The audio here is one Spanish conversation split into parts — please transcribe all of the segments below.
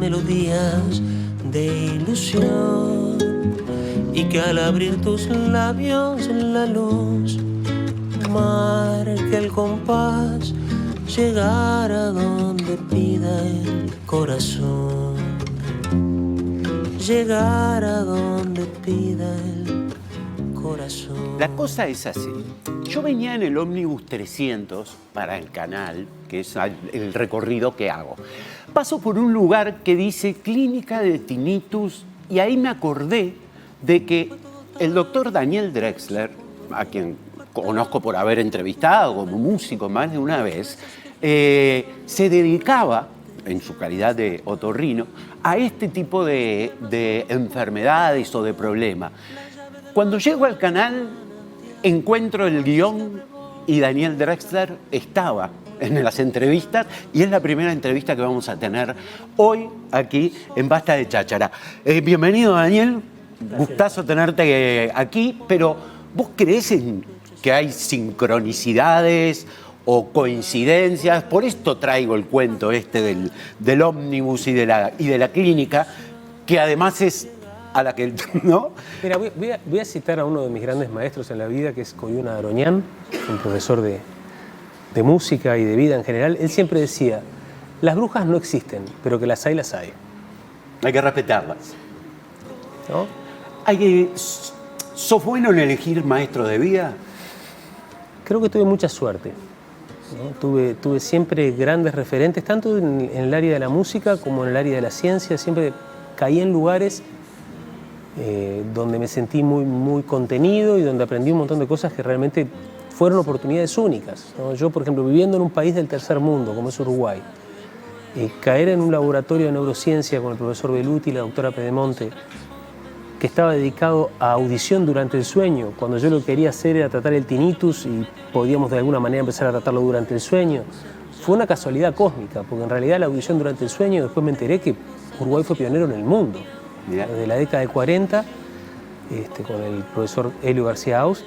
melodías de ilusión y que al abrir tus labios la luz marque el compás, llegar a donde pida el corazón, llegar a donde pida el corazón. La cosa es así. Yo venía en el ómnibus 300 para el canal, que es el recorrido que hago. Paso por un lugar que dice Clínica de Tinnitus y ahí me acordé de que el doctor Daniel Drexler, a quien conozco por haber entrevistado como músico más de una vez, se dedicaba, en su calidad de otorrino, a este tipo de enfermedades o de problemas. Cuando llego al canal, encuentro el guión y Daniel Drexler estaba en las entrevistas y es la primera entrevista que vamos a tener hoy aquí en Basta de Cháchara. Bienvenido, Daniel. Gracias. Gustazo tenerte aquí, pero ¿vos creés en que hay sincronicidades o coincidencias? Por esto traigo el cuento este del ómnibus y de la clínica, que además es a la que, ¿no? Mira, voy a citar a uno de mis grandes maestros en la vida, que es Koyuna Aroñán, un profesor de música y de vida en general. Él siempre decía, las brujas no existen, pero que las hay, las hay. Hay que respetarlas. ¿No? ¿Sos bueno en elegir maestro de vida? Creo que tuve mucha suerte, ¿no? Tuve siempre grandes referentes, tanto en el área de la música como en el área de la ciencia. Siempre caí en lugares donde me sentí muy, muy contenido y donde aprendí un montón de cosas que realmente fueron oportunidades únicas, ¿no? Yo, por ejemplo, viviendo en un país del tercer mundo, como es Uruguay, caer en un laboratorio de neurociencia con el profesor Beluti y la doctora Pedemonte, que estaba dedicado a audición durante el sueño, cuando yo lo que quería hacer era tratar el tinnitus y podíamos de alguna manera empezar a tratarlo durante el sueño. Fue una casualidad cósmica, porque en realidad la audición durante el sueño, después me enteré que Uruguay fue pionero en el mundo. Desde la década de 40, con el profesor Helio García Aust,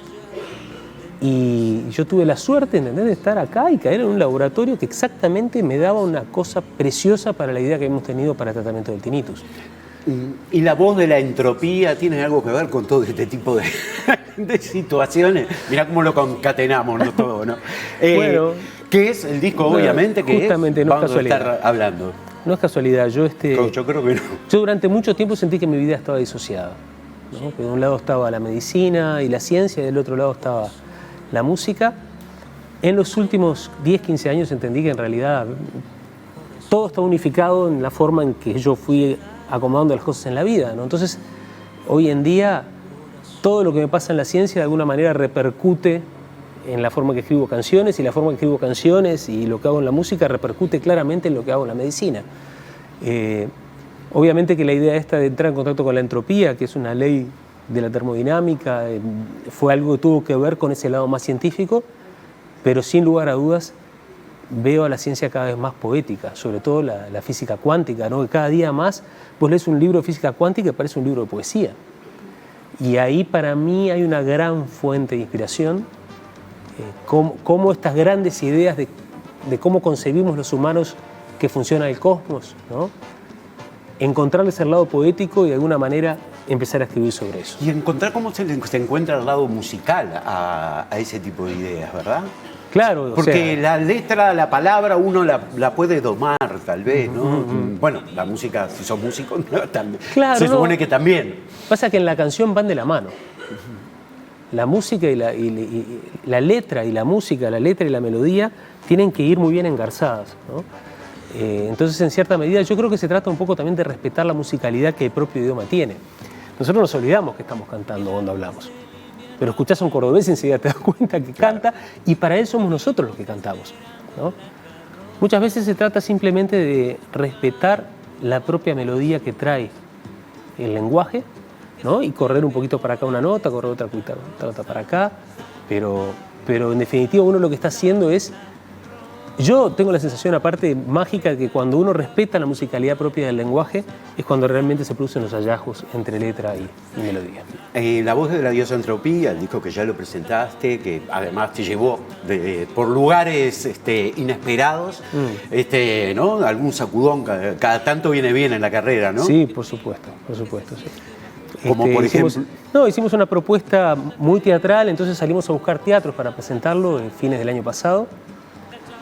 y yo tuve la suerte, ¿entendés?, de estar acá y caer en un laboratorio que exactamente me daba una cosa preciosa para la idea que hemos tenido para el tratamiento del tinnitus. ¿Y la voz de la entropía tiene algo que ver con todo este tipo de situaciones? Mirá cómo lo concatenamos, ¿no? Todo, ¿no? Bueno, ¿qué es el disco, obviamente, que justamente no es vamos a casualidad. estar hablando? No es casualidad, yo creo que no. Yo durante mucho tiempo sentí que mi vida estaba disociada, ¿no? Que de un lado estaba la medicina y la ciencia y del otro lado estaba la música. En los últimos 10, 15 años entendí que en realidad todo está unificado en la forma en que yo fui acomodando las cosas en la vida, ¿no? Entonces, hoy en día, todo lo que me pasa en la ciencia de alguna manera repercute en la forma que escribo canciones, y la forma que escribo canciones y lo que hago en la música repercute claramente en lo que hago en la medicina. Obviamente que la idea esta de entrar en contacto con la entropía, que es una ley de la termodinámica, fue algo que tuvo que ver con ese lado más científico, pero sin lugar a dudas veo a la ciencia cada vez más poética, sobre todo la física cuántica, ¿no? Que cada día más vos lees un libro de física cuántica y parece un libro de poesía. Y ahí para mí hay una gran fuente de inspiración, cómo estas grandes ideas de cómo concebimos los humanos que funciona el cosmos, ¿no? Encontrarles el lado poético y de alguna manera empezar a escribir sobre eso. Y encontrar cómo se encuentra el lado musical a ese tipo de ideas, ¿verdad? Claro, porque la letra, la palabra, uno la puede domar, tal vez, ¿no? Bueno, la música, si sos músico, no, también. Claro, se supone que también. Pasa que en la canción van de la mano. La música y la letra y la música, la letra y la melodía tienen que ir muy bien engarzadas, ¿no? Entonces, en cierta medida, yo creo que se trata un poco también de respetar la musicalidad que el propio idioma tiene. Nosotros nos olvidamos que estamos cantando cuando hablamos. Pero escuchás a un cordobés y enseguida te das cuenta que canta, y para él somos nosotros los que cantamos, ¿no? Muchas veces se trata simplemente de respetar la propia melodía que trae el lenguaje, ¿no? Y correr un poquito para acá una nota, correr otra nota para acá, pero en definitiva uno lo que está haciendo es Yo tengo la sensación, aparte mágica, que cuando uno respeta la musicalidad propia del lenguaje es cuando realmente se producen los hallazgos entre letra y melodía. La voz de la diosa Entropía, el disco que ya lo presentaste, que además te llevó por lugares inesperados, ¿no? Algún sacudón, cada tanto viene bien en la carrera, ¿no? Sí, por supuesto, sí. Como por ejemplo... Hicimos una propuesta muy teatral, entonces salimos a buscar teatros para presentarlo en fines del año pasado.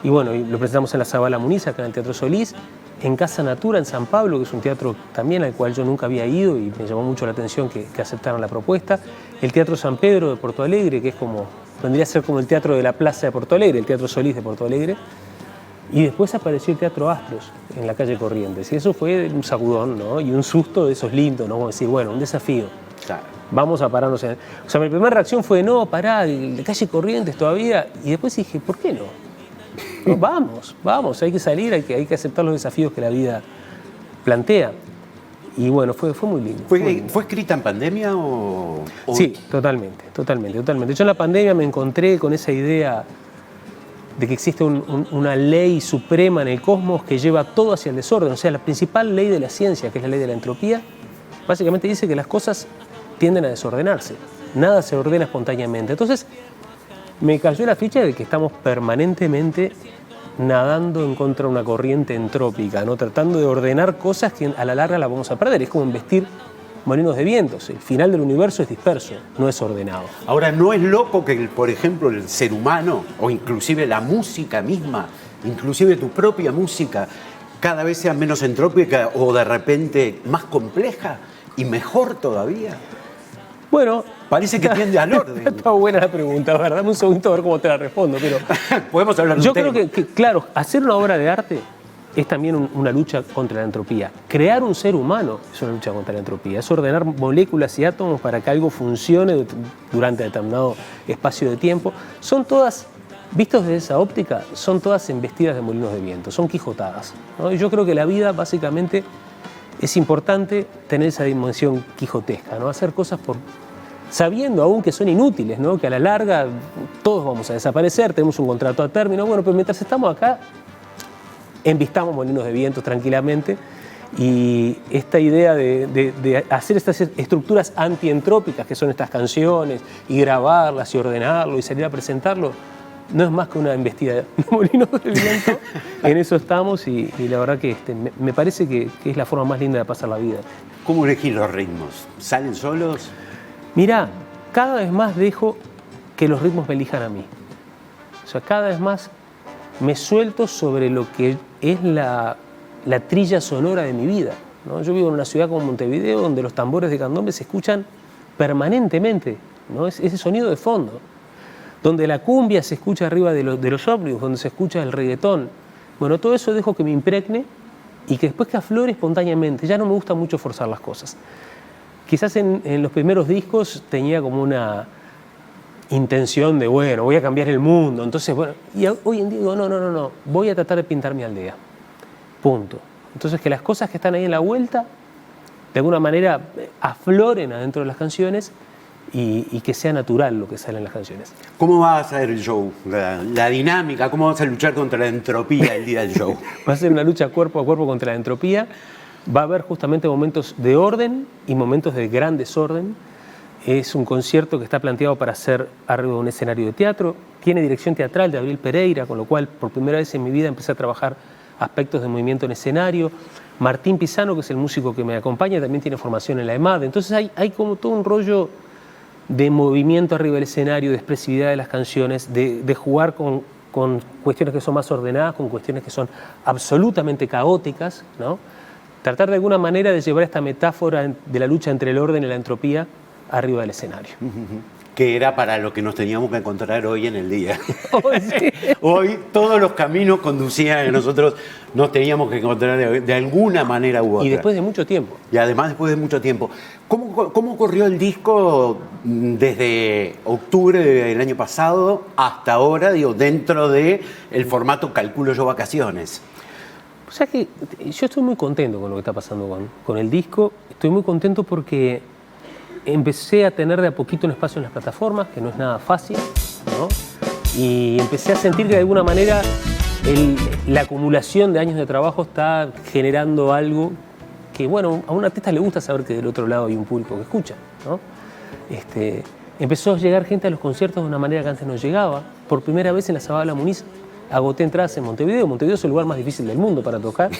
Y bueno, lo presentamos en la Zabala Muniz, acá en el Teatro Solís, en Casa Natura, en San Pablo, que es un teatro también al cual yo nunca había ido y me llamó mucho la atención que aceptaran la propuesta. El Teatro San Pedro de Porto Alegre, que es vendría a ser como el teatro de la Plaza de Porto Alegre, el Teatro Solís de Porto Alegre. Y después apareció el Teatro Astros, en la calle Corrientes. Y eso fue un sacudón, ¿no? Y un susto de esos lindos, ¿no? Como decir, bueno, un desafío. Claro. Vamos a pararnos en... O sea, mi primera reacción fue, no, pará, la calle Corrientes todavía. Y después dije, ¿por qué no? No, vamos, hay que salir, hay que aceptar los desafíos que la vida plantea. Y bueno, fue muy lindo. ¿Fue escrita en pandemia o...? Sí, totalmente. Yo en la pandemia me encontré con esa idea de que existe una ley suprema en el cosmos que lleva todo hacia el desorden. O sea, la principal ley de la ciencia, que es la ley de la entropía, básicamente dice que las cosas tienden a desordenarse. Nada se ordena espontáneamente. Entonces, me cayó la ficha de que estamos permanentemente nadando en contra de una corriente entrópica, ¿no? Tratando de ordenar cosas que a la larga las vamos a perder. Es como embestir molinos de vientos. El final del universo es disperso, no es ordenado. Ahora, ¿no es loco que, por ejemplo, el ser humano, o inclusive la música misma, inclusive tu propia música, cada vez sea menos entrópica o de repente más compleja y mejor todavía? Bueno, parece que tiende al orden. Está buena la pregunta, ¿verdad? Dame un segundito a ver cómo te la respondo. Pero podemos hablar de un yo tema. creo que, claro, hacer una obra de arte es también una lucha contra la entropía. Crear un ser humano es una lucha contra la entropía. Es ordenar moléculas y átomos para que algo funcione durante determinado espacio de tiempo. Son todas, vistos desde esa óptica, son todas embestidas de molinos de viento, son quijotadas, ¿no? Y yo creo que la vida, básicamente, es importante tener esa dimensión quijotesca, ¿no? Hacer cosas sabiendo aún que son inútiles, ¿no? Que a la larga todos vamos a desaparecer, tenemos un contrato a término. Bueno, pero mientras estamos acá, embistamos molinos de viento tranquilamente, y esta idea de hacer estas estructuras antientrópicas, que son estas canciones, y grabarlas y ordenarlo y salir a presentarlo, no es más que una embestida de molinos de viento. En eso estamos, y la verdad que me parece que es la forma más linda de pasar la vida. ¿Cómo elegís los ritmos? ¿Salen solos? Mirá, cada vez más dejo que los ritmos me elijan a mí. O sea, cada vez más me suelto sobre lo que es la trilla sonora de mi vida, ¿no? Yo vivo en una ciudad como Montevideo, donde los tambores de candombe se escuchan permanentemente, ¿no? Es ese sonido de fondo. Donde la cumbia se escucha arriba de los ómnibus, donde se escucha el reggaetón. Bueno, todo eso dejo que me impregne y que después que aflore espontáneamente. Ya no me gusta mucho forzar las cosas. Quizás en los primeros discos tenía como una intención de, bueno, voy a cambiar el mundo. Entonces, bueno, y hoy en día digo, no, voy a tratar de pintar mi aldea. Punto. Entonces, que las cosas que están ahí en la vuelta, de alguna manera, afloren adentro de las canciones, y que sea natural lo que sale en las canciones. ¿Cómo va a ser el show? La dinámica, ¿cómo vas a luchar contra la entropía el día del show? Va a ser una lucha cuerpo a cuerpo contra la entropía. Va a haber justamente momentos de orden y momentos de gran desorden. Es un concierto que está planteado para ser arriba de un escenario de teatro. Tiene dirección teatral de Abril Pereira, con lo cual por primera vez en mi vida empecé a trabajar aspectos de movimiento en escenario. Martín Pisano, que es el músico que me acompaña, también tiene formación en la EMAD. Entonces hay como todo un rollo de movimiento arriba del escenario, de expresividad de las canciones, de jugar con cuestiones que son más ordenadas, con cuestiones que son absolutamente caóticas, ¿no? Tratar de alguna manera de llevar esta metáfora de la lucha entre el orden y la entropía arriba del escenario. Que era para lo que nos teníamos que encontrar hoy en el día. Sí. Hoy todos los caminos conducían a que nosotros nos teníamos que encontrar de alguna manera u otra. Y después de mucho tiempo. Y además después de mucho tiempo. ¿Cómo corrió el disco desde octubre del año pasado hasta ahora, digo, dentro del formato calculo yo vacaciones? O sea que yo estoy muy contento con lo que está pasando con el disco. Estoy muy contento porque empecé a tener de a poquito un espacio en las plataformas, que no es nada fácil, ¿no? Y empecé a sentir que de alguna manera la acumulación de años de trabajo está generando algo que, bueno, a un artista le gusta saber que del otro lado hay un público que escucha, ¿no? Empezó a llegar gente a los conciertos de una manera que antes no llegaba. Por primera vez en la Zabala Muniz agoté entradas en Montevideo. Montevideo es el lugar más difícil del mundo para tocar,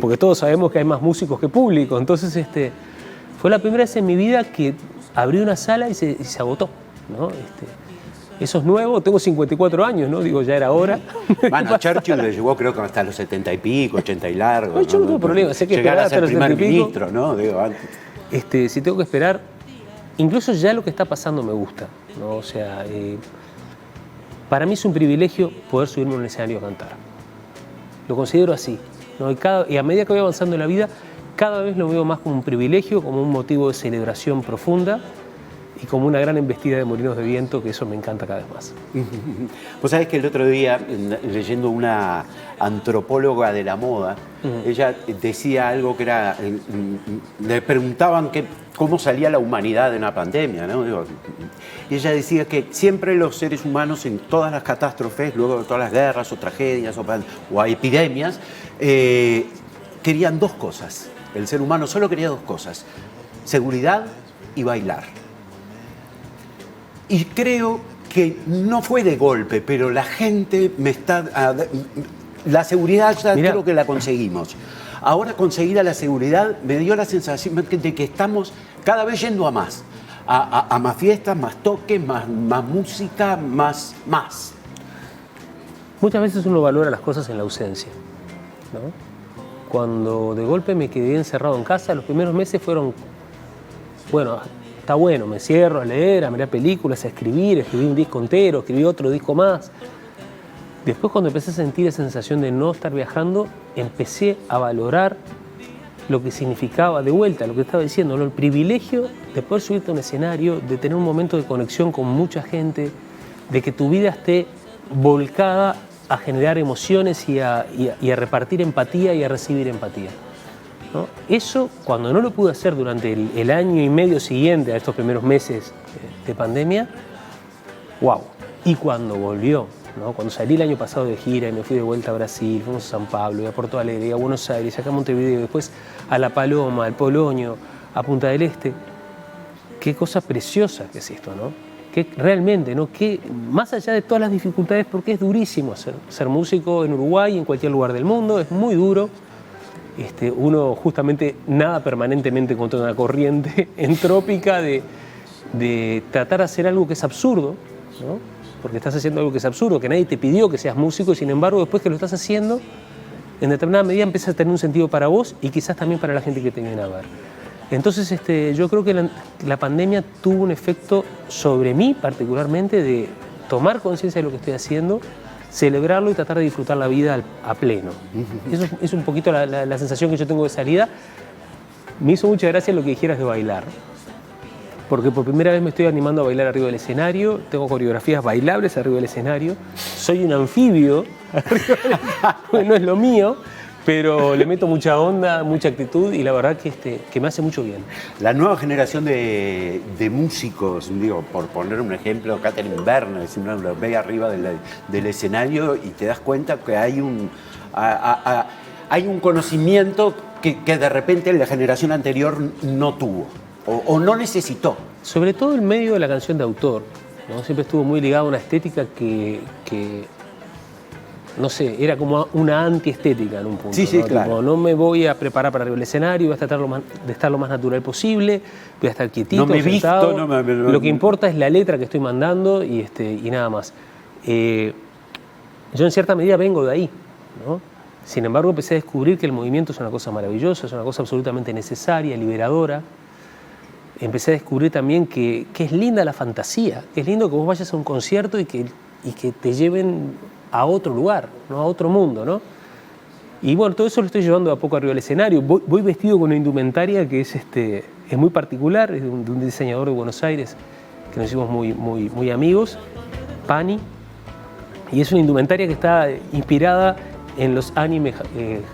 porque todos sabemos que hay más músicos que público. Entonces, fue la primera vez en mi vida que abrí una sala y se agotó, ¿no? Eso es nuevo, tengo 54 años, ¿no? Digo, ya era hora. Bueno, Churchill le llegó creo que hasta los 70 y pico, 80 y largo. No, yo no tengo problema, sé que llegar a hasta ser los primer 70 y pico. ministro, ¿no? Digo, antes. Si tengo que esperar, incluso ya lo que está pasando me gusta, ¿no? O sea, para mí es un privilegio poder subirme a un escenario a cantar. Lo considero así, ¿no? Y a medida que voy avanzando en la vida, cada vez lo veo más como un privilegio, como un motivo de celebración profunda y como una gran embestida de molinos de viento, que eso me encanta cada vez más. Vos sabés que el otro día, leyendo una antropóloga de la moda, ella decía algo que era, le preguntaban cómo salía la humanidad de una pandemia, ¿no? Y ella decía que siempre los seres humanos en todas las catástrofes, luego de todas las guerras o tragedias o epidemias, querían dos cosas. El ser humano solo quería dos cosas: seguridad y bailar. Y creo que no fue de golpe, pero la gente la seguridad ya creo que la conseguimos. Ahora conseguida la seguridad me dio la sensación de que estamos cada vez yendo a más. A más fiestas, más toques, más música, más. Muchas veces uno valora las cosas en la ausencia, ¿no? Cuando de golpe me quedé encerrado en casa, los primeros meses fueron, bueno, está bueno, me cierro a leer, a mirar películas, a escribí un disco entero, escribí otro disco más. Después, cuando empecé a sentir esa sensación de no estar viajando, empecé a valorar lo que significaba, de vuelta, lo que estaba diciendo, ¿no? El privilegio de poder subirte a un escenario, de tener un momento de conexión con mucha gente, de que tu vida esté volcada a generar emociones y a repartir empatía y a recibir empatía, ¿no? Eso, cuando no lo pude hacer durante el año y medio siguiente a estos primeros meses de pandemia, wow. Y cuando volvió, ¿no? Cuando salí el año pasado de gira y me fui de vuelta a Brasil, fuimos a San Pablo, a Porto Alegre, a Buenos Aires, acá a Montevideo, después a La Paloma, al Polonio, a Punta del Este. Qué cosa preciosa que es esto, ¿no? Que realmente, ¿no? Que más allá de todas las dificultades, porque es durísimo ser músico en Uruguay y en cualquier lugar del mundo, es muy duro. Uno justamente nada permanentemente contra una corriente entrópica de tratar de hacer algo que es absurdo, ¿no? Porque estás haciendo algo que es absurdo, que nadie te pidió que seas músico, y sin embargo, después que lo estás haciendo, en determinada medida empieza a tener un sentido para vos y quizás también para la gente que te viene a ver. Entonces, yo creo que la pandemia tuvo un efecto sobre mí, particularmente, de tomar conciencia de lo que estoy haciendo, celebrarlo y tratar de disfrutar la vida a pleno. Eso es un poquito la sensación que yo tengo de salida. Me hizo mucha gracia lo que dijeras de bailar, porque por primera vez me estoy animando a bailar arriba del escenario, tengo coreografías bailables arriba del escenario, soy un anfibio, no es lo mío, pero le meto mucha onda, mucha actitud y la verdad que me hace mucho bien. La nueva generación de músicos, digo, por poner un ejemplo, Catherine Werner, lo ve arriba del escenario y te das cuenta que hay un conocimiento que de repente la generación anterior no tuvo o no necesitó. Sobre todo el medio de la canción de autor, ¿no? Siempre estuvo muy ligado a una estética que no sé, era como una antiestética en un punto. Sí, sí, ¿no? claro. Tipo, no me voy a preparar para arriba del escenario, voy a tratar de estar lo más natural posible, voy a estar quietito, no me sentado. Visto, Lo que importa es la letra que estoy mandando y nada más. Yo en cierta medida vengo de ahí, ¿no? Sin embargo, empecé a descubrir que el movimiento es una cosa maravillosa, es una cosa absolutamente necesaria, liberadora. Empecé a descubrir también que es linda la fantasía, que es lindo que vos vayas a un concierto y que te lleven a otro lugar, ¿no? A otro mundo, ¿no? Y bueno, todo eso lo estoy llevando de a poco arriba del escenario. Voy vestido con una indumentaria que es muy particular, es de un diseñador de Buenos Aires que nos hicimos muy amigos, Pani, y es una indumentaria que está inspirada en los animes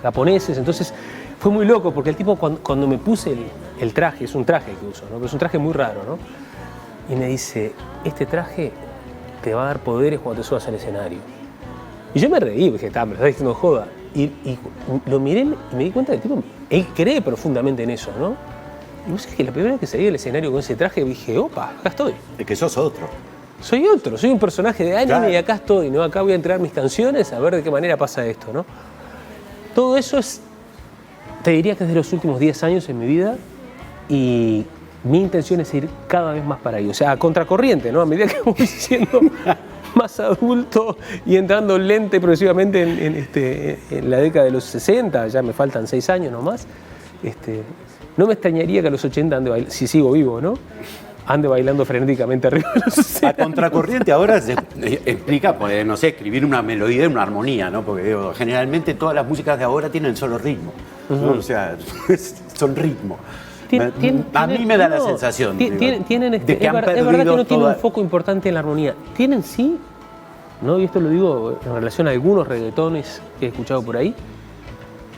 japoneses. Entonces fue muy loco porque el tipo cuando me puse el traje, es un traje que uso, ¿no? Pero es un traje muy raro, ¿no? Y me dice, este traje te va a dar poderes cuando te subas al escenario. Y yo me reí, dije, me lo está diciendo joda. Y lo miré y me di cuenta que tipo, él cree profundamente en eso, ¿no? Y vos sabés que la primera vez que salí del escenario con ese traje dije, opa, acá estoy. Es que sos otro. Soy otro, soy un personaje de anime Claro. y acá estoy, ¿no? Acá voy a entregar mis canciones a ver de qué manera pasa esto, ¿no? Todo eso es, te diría que es de los últimos 10 años en mi vida y mi intención es ir cada vez más para ahí. O sea, a contracorriente, ¿no? A medida que voy siendo más adulto y entrando lente progresivamente en la década de los 60, ya me faltan 6 años nomás, no me extrañaría que a los 80 ande bailando, si sigo vivo, ¿no? Ande bailando frenéticamente arriba de los A escenarios. contracorriente ahora se explica, pues, no sé, escribir una melodía y una armonía, ¿no? Porque digo, generalmente todas las músicas de ahora tienen solo ritmo, ¿no? O sea, son ritmo. A mí me da la sensación digo, Tienen de que es han verdad que perdido no tienen toda... un foco importante en la armonía. Tienen sí, ¿no? Y esto lo digo en relación a algunos reggaetones que he escuchado por ahí,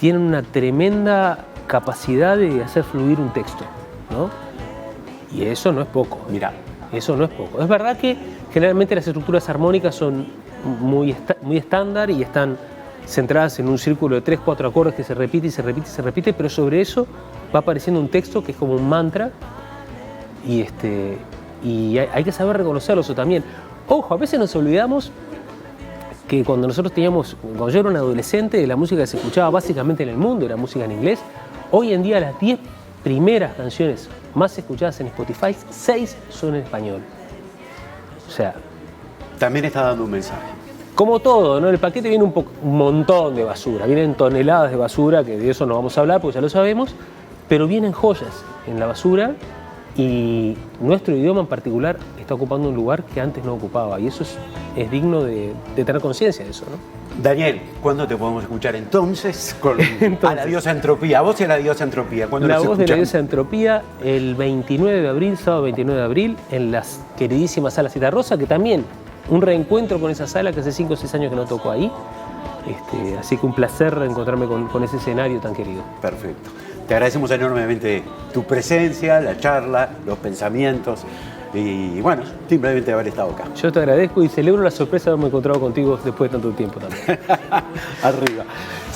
tienen una tremenda capacidad de hacer fluir un texto, ¿no? Y eso no es poco. Mira, Eso no es poco. Es verdad que generalmente las estructuras armónicas son muy estándar y están centradas en un círculo de 3, 4 acordes que se repite y se repite y se repite, pero sobre eso va apareciendo un texto que es como un mantra y hay que saber reconocerlo eso también. Ojo, a veces nos olvidamos que cuando yo era un adolescente, la música que se escuchaba básicamente en el mundo era música en inglés. Hoy en día las 10 primeras canciones más escuchadas en Spotify, 6 son en español. O sea, también está dando un mensaje. como todo, ¿no? En el paquete viene un montón de basura, vienen toneladas de basura, que de eso no vamos a hablar porque ya lo sabemos, pero vienen joyas en la basura y nuestro idioma en particular está ocupando un lugar que antes no ocupaba y eso es digno de tener conciencia de eso, ¿no? Daniel, ¿cuándo te podemos escuchar entonces con a la diosa Entropía? A vos y a la diosa Entropía. ¿Cuándo La nos voz de la escuchamos? diosa Entropía el 29 de abril, sábado 29 de abril, en las queridísimas Sala Cita Rosa, que también un reencuentro con esa sala que hace 5 o 6 años que no tocó ahí. Así que un placer encontrarme con ese escenario tan querido. Perfecto. Te agradecemos enormemente tu presencia, la charla, los pensamientos y, bueno, simplemente haber estado acá. Yo te agradezco y celebro la sorpresa de haberme encontrado contigo después de tanto tiempo también. Arriba.